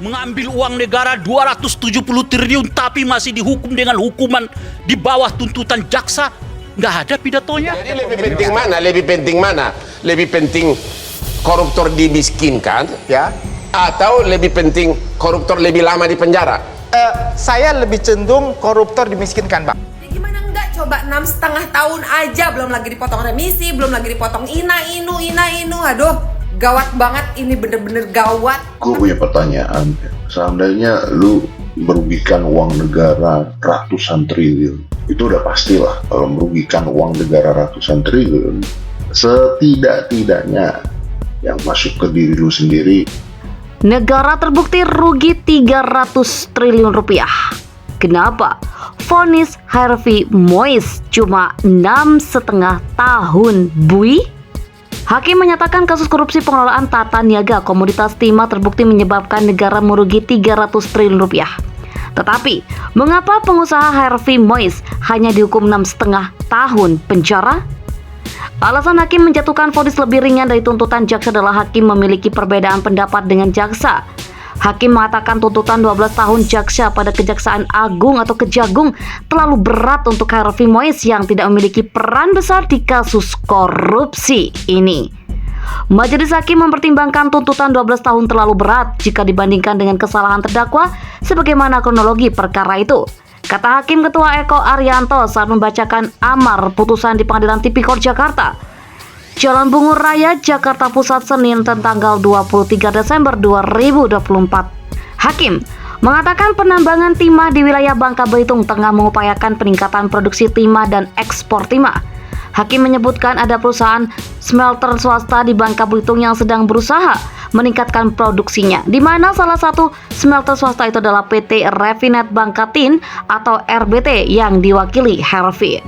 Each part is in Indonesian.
mengambil uang negara 270 triliun tapi masih dihukum dengan hukuman di bawah tuntutan jaksa. Nggak ada pidatonya. Jadi lebih penting mana? Lebih penting mana? Lebih penting koruptor dimiskinkan, ya? Atau lebih penting koruptor lebih lama di penjara? Saya lebih cenderung koruptor dimiskinkan, Pak. Gimana enggak? Coba 6,5 tahun aja, belum lagi dipotong remisi, belum lagi dipotong ina inu. Aduh, gawat banget, ini bener-bener gawat. Gue punya pertanyaan, seandainya lu merugikan uang negara ratusan triliun, itu udah pastilah kalau merugikan uang negara ratusan triliun, setidak-tidaknya yang masuk ke diri lu sendiri. Negara terbukti rugi 300 triliun rupiah. Kenapa? Vonis Harvey Mois cuma 6,5 tahun, Bui? Hakim menyatakan kasus korupsi pengelolaan tata niaga komoditas timah terbukti menyebabkan negara merugi 300 triliun rupiah. Tetapi, mengapa pengusaha Harvey Mois hanya dihukum 6,5 tahun penjara? Alasan hakim menjatuhkan vonis lebih ringan dari tuntutan jaksa adalah hakim memiliki perbedaan pendapat dengan jaksa. Hakim mengatakan tuntutan 12 tahun jaksa pada Kejaksaan Agung atau Kejagung terlalu berat untuk Harvey Mois yang tidak memiliki peran besar di kasus korupsi ini. Majelis hakim mempertimbangkan tuntutan 12 tahun terlalu berat jika dibandingkan dengan kesalahan terdakwa sebagaimana kronologi perkara itu. Kata Hakim Ketua Eko Arianto saat membacakan amar putusan di Pengadilan Tipikor Jakarta. Jalan Bungur Raya, Jakarta Pusat, Senin tanggal 23 Desember 2024. Hakim mengatakan penambangan timah di wilayah Bangka Belitung tengah mengupayakan peningkatan produksi timah dan ekspor timah. Hakim menyebutkan ada perusahaan smelter swasta di Bangka Belitung yang sedang berusaha meningkatkan produksinya, di mana salah satu smelter swasta itu adalah PT Refinet Bangkatin atau RBT yang diwakili Harvey.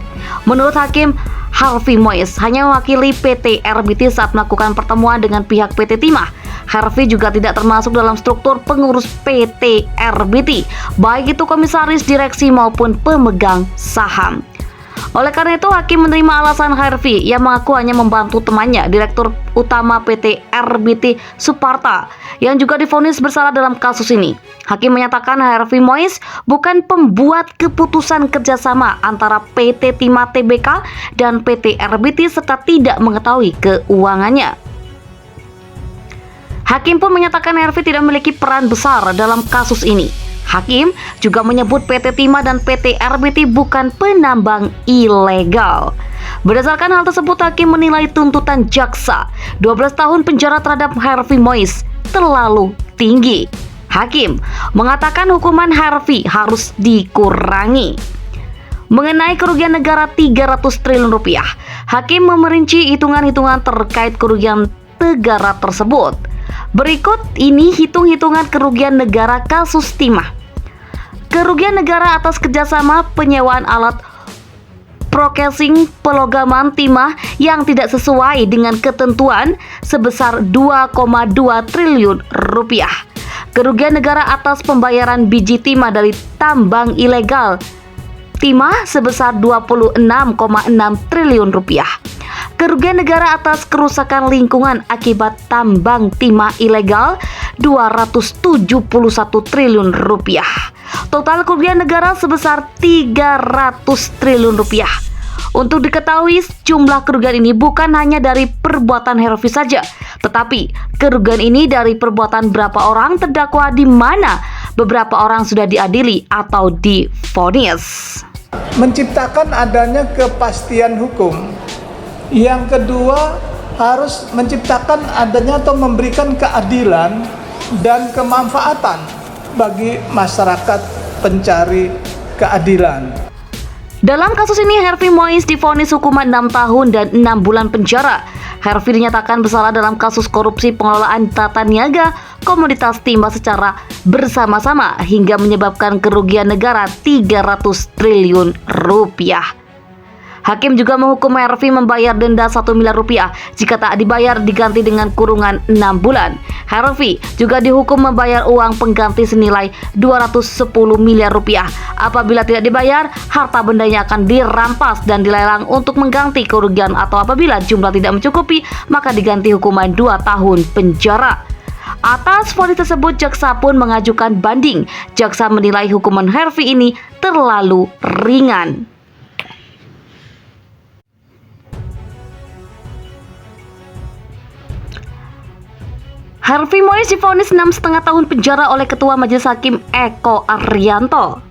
Menurut Hakim, Harvey Mois hanya mewakili PT RBT saat melakukan pertemuan dengan pihak PT Timah. Harvey juga tidak termasuk dalam struktur pengurus PT RBT, baik itu komisaris, direksi maupun pemegang saham. Oleh karena itu, hakim menerima alasan Harvey yang mengaku hanya membantu temannya, Direktur Utama PT RBT Suparta, yang juga divonis bersalah dalam kasus ini. Hakim menyatakan Harvey Mois bukan pembuat keputusan kerjasama antara PT Timah Tbk dan PT RBT serta tidak mengetahui keuangannya. Hakim pun menyatakan Harvey tidak memiliki peran besar dalam kasus ini. Hakim juga menyebut PT Timah dan PT RBT bukan penambang ilegal. Berdasarkan hal tersebut, hakim menilai tuntutan jaksa 12 tahun penjara terhadap Harvey Mois terlalu tinggi. Hakim mengatakan hukuman Harvey harus dikurangi. Mengenai kerugian negara 300 triliun rupiah, hakim memerinci hitungan-hitungan terkait kerugian negara tersebut. Berikut ini hitung-hitungan kerugian negara kasus timah. Kerugian negara atas kerjasama penyewaan alat processing pelogaman timah yang tidak sesuai dengan ketentuan sebesar 2,2 triliun rupiah. Kerugian negara atas pembayaran biji timah dari tambang ilegal timah sebesar 26,6 triliun rupiah. Kerugian negara atas kerusakan lingkungan akibat tambang timah ilegal 271 triliun rupiah. Total kerugian negara sebesar 300 triliun rupiah. Untuk diketahui, jumlah kerugian ini bukan hanya dari perbuatan Harvey saja, tetapi kerugian ini dari perbuatan berapa orang terdakwa di mana beberapa orang sudah diadili atau divonis. Menciptakan adanya kepastian hukum. Yang kedua, harus menciptakan adanya atau memberikan keadilan dan kemanfaatan bagi masyarakat pencari keadilan. Dalam kasus ini, Harvey Mois divonis hukuman 6 tahun dan 6 bulan penjara. Harvey dinyatakan bersalah dalam kasus korupsi pengelolaan tata niaga komoditas timah secara bersama-sama hingga menyebabkan kerugian negara 300 triliun rupiah. Hakim juga menghukum Harvey membayar denda 1 miliar rupiah. Jika tak dibayar diganti dengan kurungan 6 bulan. Harvey juga dihukum membayar uang pengganti senilai 210 miliar rupiah. Apabila tidak dibayar, harta bendanya akan dirampas dan dilelang untuk mengganti kerugian, atau apabila jumlah tidak mencukupi, maka diganti hukuman 2 tahun penjara. Atas vonis tersebut, jaksa pun mengajukan banding. Jaksa menilai hukuman Harvey ini terlalu ringan. Harvey Mois divonis 6,5 tahun penjara oleh Ketua Majelis Hakim Eko Arianto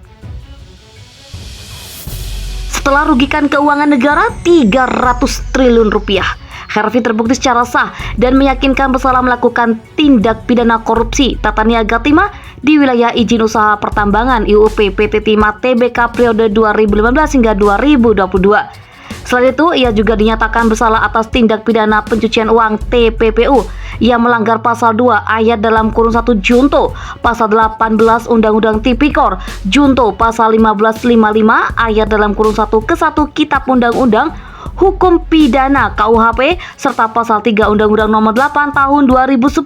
setelah rugikan keuangan negara 300 triliun rupiah. Harvey terbukti secara sah dan meyakinkan bersalah melakukan tindak pidana korupsi tata niaga timah di wilayah izin usaha pertambangan IUP PT Timah Tbk periode 2015 hingga 2022. Selain itu, ia juga dinyatakan bersalah atas tindak pidana pencucian uang TPPU yang melanggar pasal 2 ayat dalam kurung 1 Junto, pasal 18 Undang-Undang Tipikor, Junto pasal 1555 ayat dalam kurung 1 ke 1 Kitab Undang-Undang Hukum Pidana KUHP serta pasal 3 Undang-Undang Nomor 8 Tahun 2010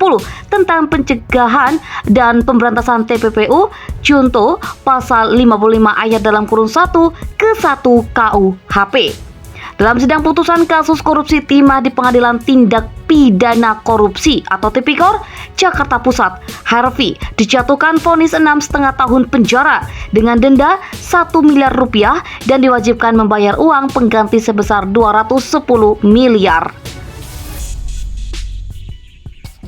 tentang pencegahan dan pemberantasan TPPU, Junto pasal 55 ayat dalam kurung 1 ke 1 KUHP. Dalam sidang putusan kasus korupsi timah di Pengadilan Tindak Pidana Korupsi atau Tipikor, Jakarta Pusat, Harvey dijatuhkan vonis 6,5 tahun penjara dengan denda 1 miliar rupiah dan diwajibkan membayar uang pengganti sebesar 210 miliar.